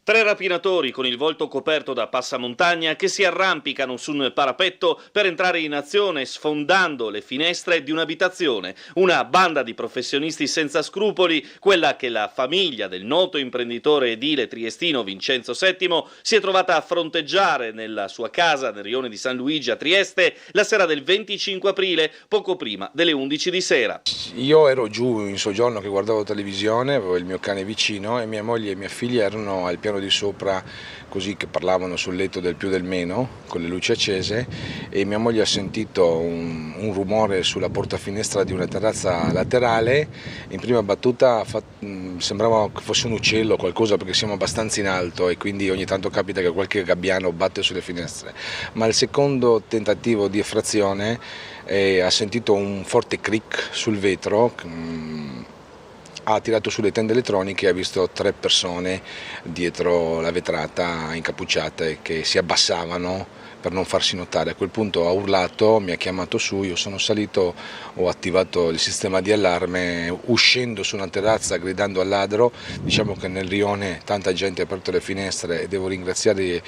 Tre rapinatori con il volto coperto da passamontagna che si arrampicano su un parapetto per entrare in azione sfondando le finestre di un'abitazione. Una banda di professionisti senza scrupoli, quella che la famiglia del noto imprenditore edile triestino Vincenzo VII si è trovata a fronteggiare nella sua casa nel rione di San Luigi a Trieste la sera del 25 aprile, poco prima delle 11 di sera. Io ero giù in soggiorno che guardavo televisione, avevo il mio cane vicino e mia moglie e mia figlia erano al piano di sopra, così, che parlavano sul letto del più del meno con le luci accese, e mia moglie ha sentito un rumore sulla portafinestra di una terrazza laterale. In prima battuta sembrava che fosse un uccello o qualcosa, perché siamo abbastanza in alto e quindi ogni tanto capita che qualche gabbiano batte sulle finestre, ma al secondo tentativo di effrazione ha sentito un forte crick sul vetro. Ha tirato sulle tende elettroniche e ha visto tre persone dietro la vetrata incappucciate che si abbassavano per non farsi notare. A quel punto ha urlato, mi ha chiamato su, io sono salito, ho attivato il sistema di allarme, uscendo su una terrazza gridando al ladro. Diciamo che nel rione tanta gente ha aperto le finestre e devo ringraziare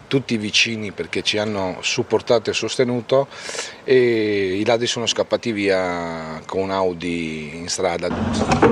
tutti i vicini perché ci hanno supportato e sostenuto, e i ladri sono scappati via con un Audi in strada.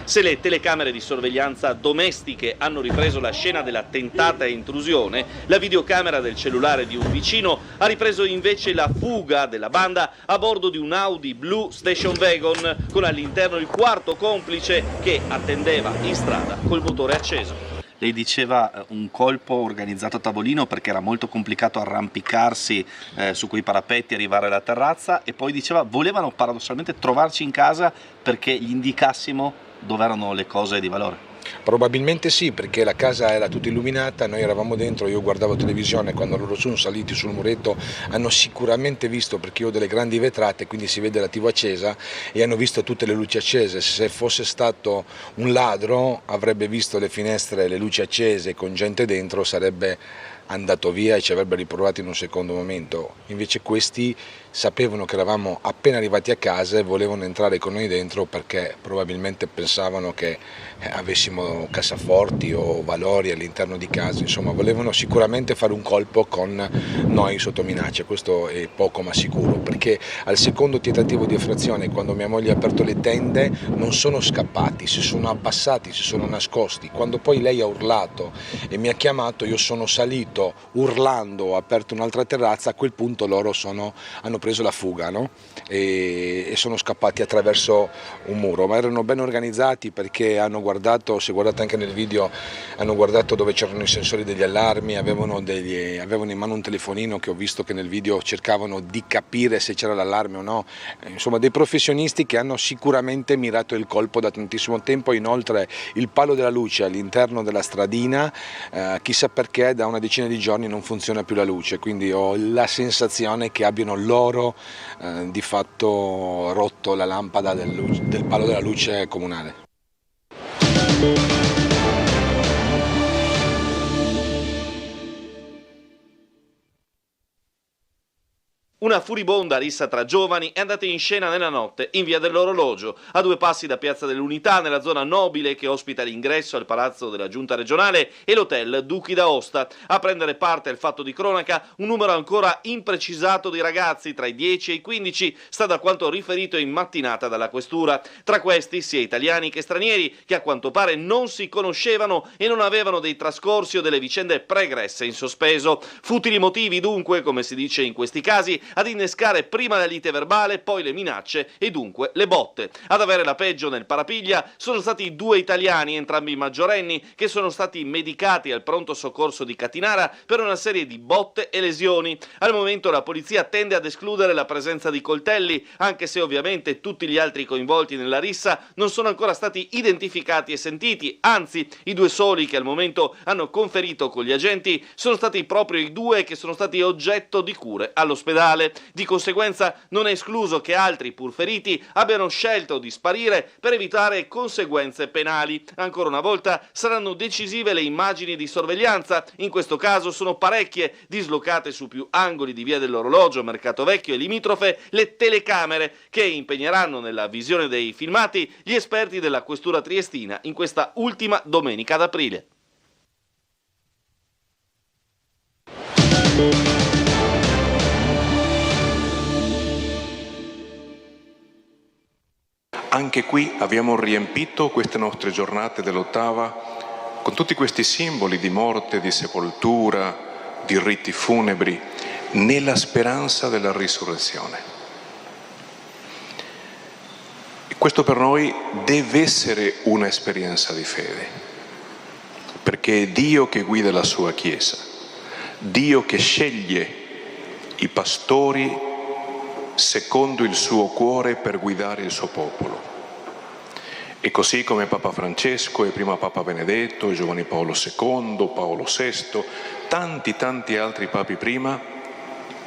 Se le telecamere di sorveglianza domestiche hanno ripreso la scena della tentata intrusione, la videocamera del cellulare di un vicino ha ripreso invece la fuga della banda a bordo di un Audi blu station wagon con all'interno il quarto complice che attendeva in strada col motore acceso. Lei diceva un colpo organizzato a tavolino perché era molto complicato arrampicarsi su quei parapetti e arrivare alla terrazza, e poi diceva volevano paradossalmente trovarci in casa perché gli indicassimo dove erano le cose di valore. Probabilmente sì, perché la casa era tutta illuminata, noi eravamo dentro, io guardavo televisione, quando loro sono saliti sul muretto hanno sicuramente visto, perché io ho delle grandi vetrate, quindi si vede la TV accesa, e hanno visto tutte le luci accese. Se fosse stato un ladro avrebbe visto le finestre e le luci accese con gente dentro, sarebbe andato via e ci avrebbe riprovato in un secondo momento. Invece questi sapevano che eravamo appena arrivati a casa e volevano entrare con noi dentro perché probabilmente pensavano che avessimo cassaforti o valori all'interno di casa. Insomma, volevano sicuramente fare un colpo con noi sotto minaccia. Questo è poco ma sicuro, perché al secondo tentativo di effrazione, quando mia moglie ha aperto le tende, non sono scappati, si sono abbassati, si sono nascosti. Quando poi lei ha urlato e mi ha chiamato, io sono salito urlando, ho aperto un'altra terrazza. A quel punto loro hanno preso la fuga, no? e sono scappati attraverso un muro, ma erano ben organizzati perché hanno guardato, se guardate anche nel video, hanno guardato dove c'erano i sensori degli allarmi, avevano in mano un telefonino che ho visto che nel video cercavano di capire se c'era l'allarme o no. Insomma, dei professionisti che hanno sicuramente mirato il colpo da tantissimo tempo. Inoltre il palo della luce all'interno della stradina, chissà perché da una decina di giorni non funziona più la luce, quindi ho la sensazione che abbiano loro di fatto rotto la lampada del palo della luce comunale. Una furibonda rissa tra giovani è andata in scena nella notte in via dell'Orologio, a 2 passi da Piazza dell'Unità, nella zona nobile che ospita l'ingresso al palazzo della Giunta regionale e l'hotel Duchi d'Aosta. A prendere parte al fatto di cronaca un numero ancora imprecisato di ragazzi tra i 10 e i 15, sta da quanto riferito in mattinata dalla questura. Tra questi sia italiani che stranieri, che a quanto pare non si conoscevano e non avevano dei trascorsi o delle vicende pregresse in sospeso. Futili motivi dunque, come si dice in questi casi, ad innescare prima la lite verbale, poi le minacce e dunque le botte. Ad avere la peggio nel parapiglia sono stati 2 italiani, entrambi maggiorenni, che sono stati medicati al pronto soccorso di Catinara per una serie di botte e lesioni. Al momento la polizia tende ad escludere la presenza di coltelli, anche se ovviamente tutti gli altri coinvolti nella rissa non sono ancora stati identificati e sentiti, anzi i 2 soli che al momento hanno conferito con gli agenti sono stati proprio i 2 che sono stati oggetto di cure all'ospedale. grave. Di conseguenza non è escluso che altri, pur feriti, abbiano scelto di sparire per evitare conseguenze penali. Ancora una volta saranno decisive le immagini di sorveglianza. In questo caso sono parecchie, dislocate su più angoli di Via dell'Orologio, Mercato Vecchio e limitrofe, le telecamere che impegneranno nella visione dei filmati gli esperti della Questura triestina in questa ultima domenica d'aprile. Anche qui abbiamo riempito queste nostre giornate dell'ottava con tutti questi simboli di morte, di sepoltura, di riti funebri, nella speranza della risurrezione. E questo per noi deve essere un'esperienza di fede, perché è Dio che guida la sua Chiesa, Dio che sceglie i pastori secondo il suo cuore per guidare il suo popolo. E così come Papa Francesco e prima Papa Benedetto, Giovanni Paolo II, Paolo VI, tanti altri papi prima,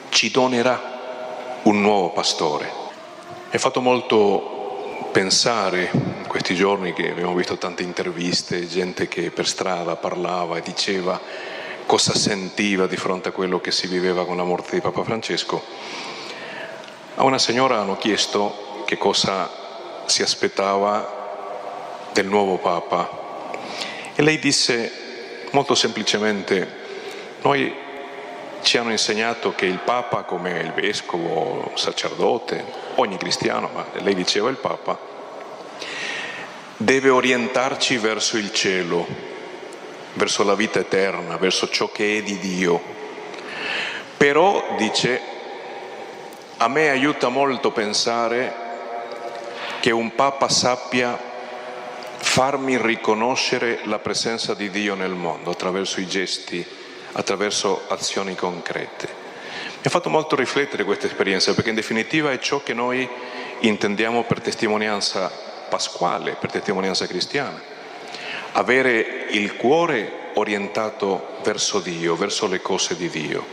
ci donerà un nuovo pastore. Mi ha fatto molto pensare in questi giorni che abbiamo visto tante interviste, gente che per strada parlava e diceva cosa sentiva di fronte a quello che si viveva con la morte di Papa Francesco. A una signora hanno chiesto che cosa si aspettava del nuovo Papa e lei disse molto semplicemente: noi ci hanno insegnato che il Papa, come il vescovo, il sacerdote, ogni cristiano, ma lei diceva il Papa, deve orientarci verso il cielo, verso la vita eterna, verso ciò che è di Dio. Però, dice, a me aiuta molto pensare che un Papa sappia farmi riconoscere la presenza di Dio nel mondo attraverso i gesti, attraverso azioni concrete. Mi ha fatto molto riflettere questa esperienza, perché in definitiva è ciò che noi intendiamo per testimonianza pasquale, per testimonianza cristiana. Avere il cuore orientato verso Dio, verso le cose di Dio,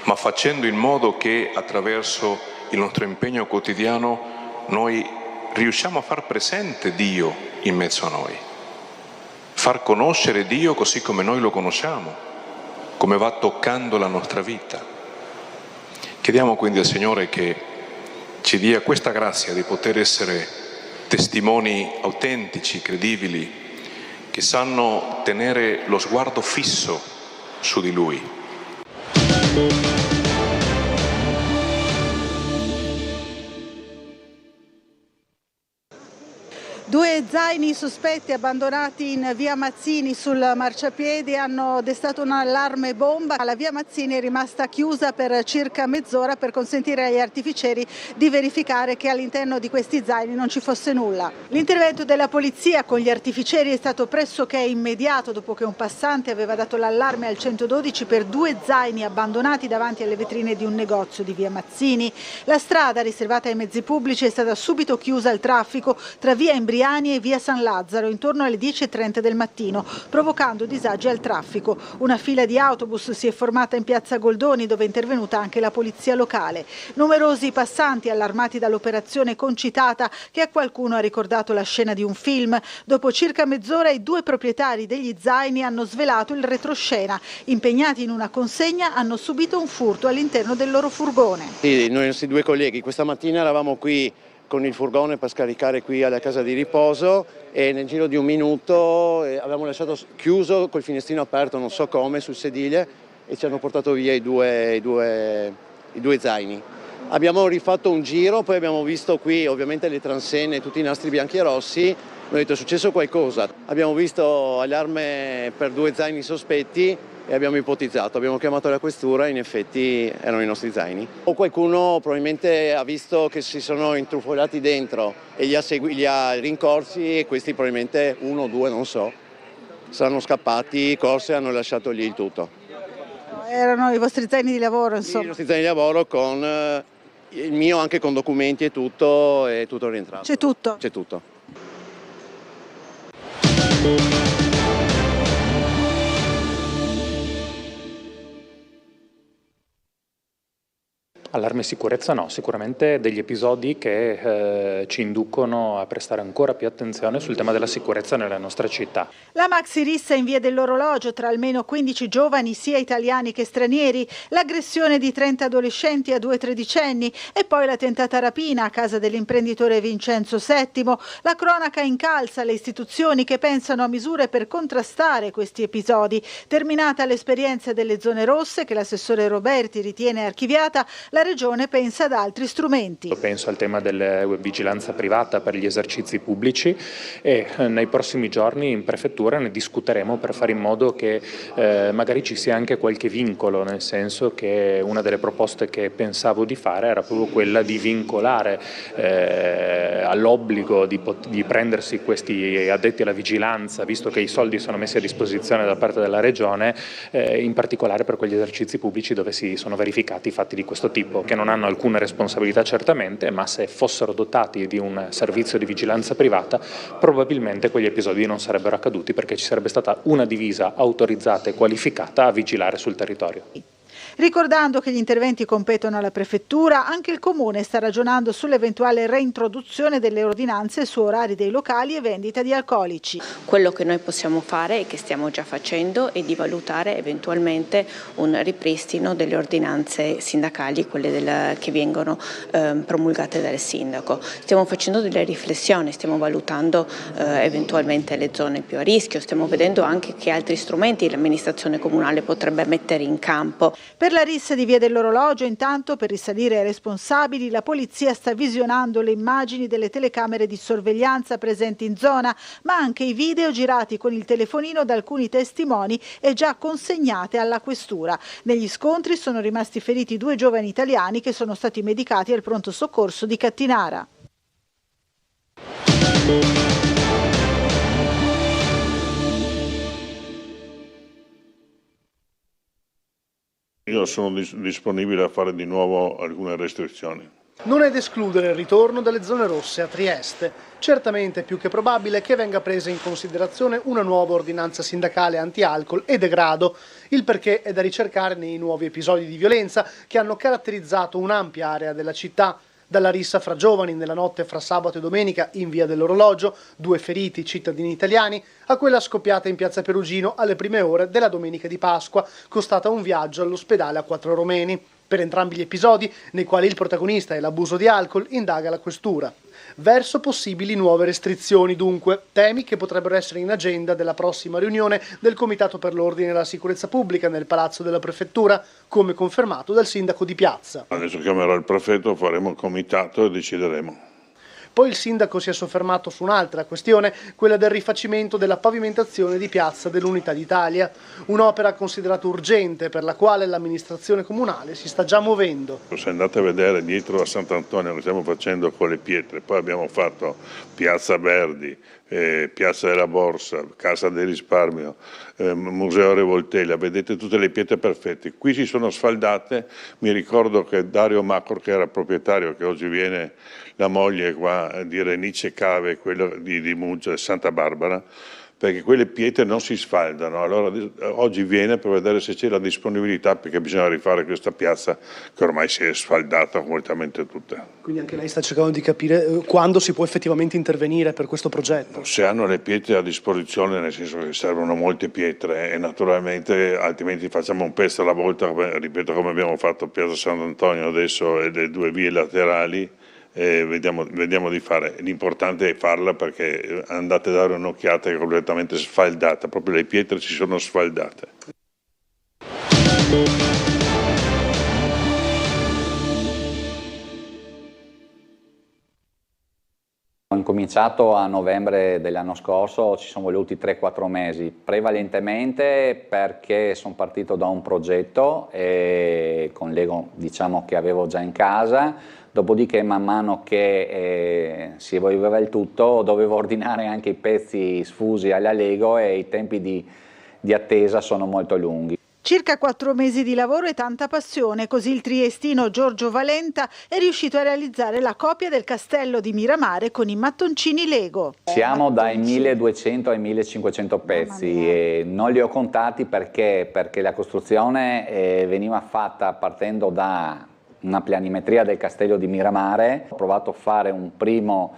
ma facendo in modo che attraverso il nostro impegno quotidiano noi riusciamo a far presente Dio in mezzo a noi, far conoscere Dio così come noi lo conosciamo, come va toccando la nostra vita. Chiediamo quindi al Signore che ci dia questa grazia di poter essere testimoni autentici, credibili, che sanno tenere lo sguardo fisso su di Lui. Due zaini sospetti abbandonati in via Mazzini sul marciapiede hanno destato un allarme bomba. La via Mazzini è rimasta chiusa per circa mezz'ora per consentire agli artificieri di verificare che all'interno di questi zaini non ci fosse nulla. L'intervento della polizia con gli artificieri è stato pressoché immediato dopo che un passante aveva dato l'allarme al 112 per due zaini abbandonati davanti alle vetrine di un negozio di via Mazzini. La strada riservata ai mezzi pubblici è stata subito chiusa al traffico tra via Embriani e via San Lazzaro intorno alle 10:30 del mattino, provocando disagi al traffico. Una fila di autobus si è formata in piazza Goldoni, dove è intervenuta anche la polizia locale. Numerosi passanti allarmati dall'operazione concitata, che a qualcuno ha ricordato la scena di un film. Dopo circa mezz'ora i due proprietari degli zaini hanno svelato il retroscena. Impegnati in una consegna, hanno subito un furto all'interno del loro furgone. Sì, noi nostri due colleghi questa mattina eravamo qui con il furgone per scaricare qui alla casa di riposo e nel giro di un minuto avevamo lasciato chiuso col finestrino aperto, non so come, sul sedile, e ci hanno portato via i due zaini. Abbiamo rifatto un giro, poi abbiamo visto qui ovviamente le transenne, tutti i nastri bianchi e rossi. Abbiamo detto è successo qualcosa. Abbiamo visto allarme per due zaini sospetti e abbiamo ipotizzato, abbiamo chiamato la questura e in effetti erano i nostri zaini. O qualcuno probabilmente ha visto che si sono intrufolati dentro e li ha rincorsi e questi probabilmente uno o due, non so, saranno scappati, corse e hanno lasciato lì il tutto. Erano i vostri zaini di lavoro, insomma? Sì, i nostri zaini di lavoro con il mio anche con documenti e tutto rientrato. C'è tutto? C'è tutto. Allarme e sicurezza no, sicuramente degli episodi che ci inducono a prestare ancora più attenzione sul tema della sicurezza nella nostra città. La maxi rissa in via dell'Orologio tra almeno 15 giovani sia italiani che stranieri, l'aggressione di 30 adolescenti a 2 tredicenni e poi la tentata rapina a casa dell'imprenditore Vincenzo Settimo. La cronaca incalza le istituzioni che pensano a misure per contrastare questi episodi. Terminata l'esperienza delle zone rosse che l'assessore Roberti ritiene archiviata, la Regione pensa ad altri strumenti. Penso al tema della vigilanza privata per gli esercizi pubblici e nei prossimi giorni in prefettura ne discuteremo per fare in modo che magari ci sia anche qualche vincolo, nel senso che una delle proposte che pensavo di fare era proprio quella di vincolare all'obbligo di prendersi questi addetti alla vigilanza, visto che i soldi sono messi a disposizione da parte della Regione, in particolare per quegli esercizi pubblici dove si sono verificati fatti di questo tipo, che non hanno alcuna responsabilità certamente, ma se fossero dotati di un servizio di vigilanza privata probabilmente quegli episodi non sarebbero accaduti, perché ci sarebbe stata una divisa autorizzata e qualificata a vigilare sul territorio. Ricordando che gli interventi competono alla Prefettura, anche il Comune sta ragionando sull'eventuale reintroduzione delle ordinanze su orari dei locali e vendita di alcolici. Quello che noi possiamo fare e che stiamo già facendo è di valutare eventualmente un ripristino delle ordinanze sindacali, quelle che vengono promulgate dal sindaco. Stiamo facendo delle riflessioni, stiamo valutando eventualmente le zone più a rischio, stiamo vedendo anche che altri strumenti l'amministrazione comunale potrebbe mettere in campo. Per la rissa di via dell'Orologio, intanto, per risalire ai responsabili, la polizia sta visionando le immagini delle telecamere di sorveglianza presenti in zona, ma anche i video girati con il telefonino da alcuni testimoni e già consegnate alla questura. Negli scontri sono rimasti feriti 2 giovani italiani che sono stati medicati al pronto soccorso di Cattinara. Io sono disponibile a fare di nuovo alcune restrizioni. Non è da escludere il ritorno delle zone rosse a Trieste. Certamente è più che probabile che venga presa in considerazione una nuova ordinanza sindacale anti-alcol e degrado. Il perché è da ricercare nei nuovi episodi di violenza che hanno caratterizzato un'ampia area della città. Dalla rissa fra giovani nella notte fra sabato e domenica in via dell'Orologio, 2 feriti cittadini italiani, a quella scoppiata in piazza Perugino alle prime ore della domenica di Pasqua, costata un viaggio all'ospedale a Quattro Romeni. Per entrambi gli episodi, nei quali il protagonista è l'abuso di alcol, indaga la questura. Verso possibili nuove restrizioni, dunque, temi che potrebbero essere in agenda della prossima riunione del Comitato per l'Ordine e la Sicurezza Pubblica nel Palazzo della Prefettura, come confermato dal sindaco di Piazza. Adesso chiamerò il prefetto, faremo il comitato e decideremo. Poi il sindaco si è soffermato su un'altra questione, quella del rifacimento della pavimentazione di Piazza dell'Unità d'Italia, un'opera considerata urgente per la quale l'amministrazione comunale si sta già muovendo. Se andate a vedere dietro a Sant'Antonio che stiamo facendo con le pietre, poi abbiamo fatto Piazza Verdi, Piazza della Borsa, Casa del Risparmio, Museo Revoltella, vedete tutte le pietre perfette. Qui si sono sfaldate, mi ricordo che Dario Macor, che era proprietario, che oggi viene la moglie qua di Renice Cave, quello di Muggia, Santa Barbara, perché quelle pietre non si sfaldano. Allora oggi viene per vedere se c'è la disponibilità, perché bisogna rifare questa piazza che ormai si è sfaldata completamente tutta. Quindi anche lei sta cercando di capire quando si può effettivamente intervenire per questo progetto? Se hanno le pietre a disposizione, nel senso che servono molte pietre e naturalmente altrimenti facciamo un pezzo alla volta, ripeto, come abbiamo fatto a Piazza Sant'Antonio adesso e le 2 vie laterali. Vediamo di fare, l'importante è farla, perché andate a dare un'occhiata che è completamente sfaldata, proprio le pietre si sono sfaldate. Ho incominciato a novembre dell'anno scorso, ci sono voluti 3-4 mesi, prevalentemente perché sono partito da un progetto con Lego, diciamo, che avevo già in casa. Dopodiché man mano che si evolveva il tutto dovevo ordinare anche i pezzi sfusi alla Lego e i tempi di attesa sono molto lunghi. Circa 4 mesi di lavoro e tanta passione, così il triestino Giorgio Valenta è riuscito a realizzare la copia del castello di Miramare con i mattoncini Lego. Siamo dai 1200 ai 1500 pezzi e non li ho contati perché la costruzione veniva fatta partendo da una planimetria del castello di Miramare, ho provato a fare un primo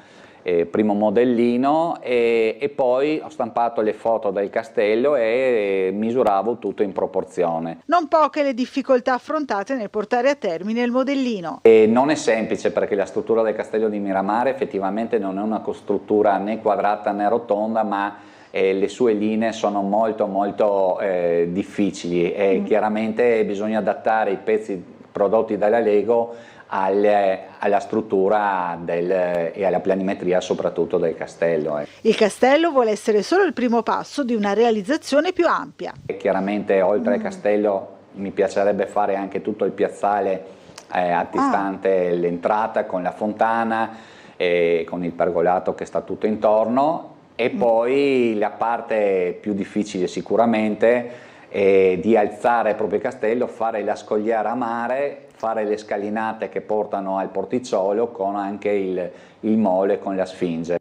modellino e poi ho stampato le foto del castello e misuravo tutto in proporzione. Non poche le difficoltà affrontate nel portare a termine il modellino. E non è semplice perché la struttura del castello di Miramare effettivamente non è una struttura né quadrata né rotonda, ma le sue linee sono molto difficili e chiaramente bisogna adattare i pezzi prodotti dalla Lego alla struttura e alla planimetria soprattutto del castello. Il castello vuole essere solo il primo passo di una realizzazione più ampia. E chiaramente oltre al castello mi piacerebbe fare anche tutto il piazzale antistante l'entrata con la fontana e con il pergolato che sta tutto intorno e poi la parte più difficile sicuramente è di alzare proprio il castello, fare la scogliera a mare, fare le scalinate che portano al porticciolo con anche il mole con la sfinge.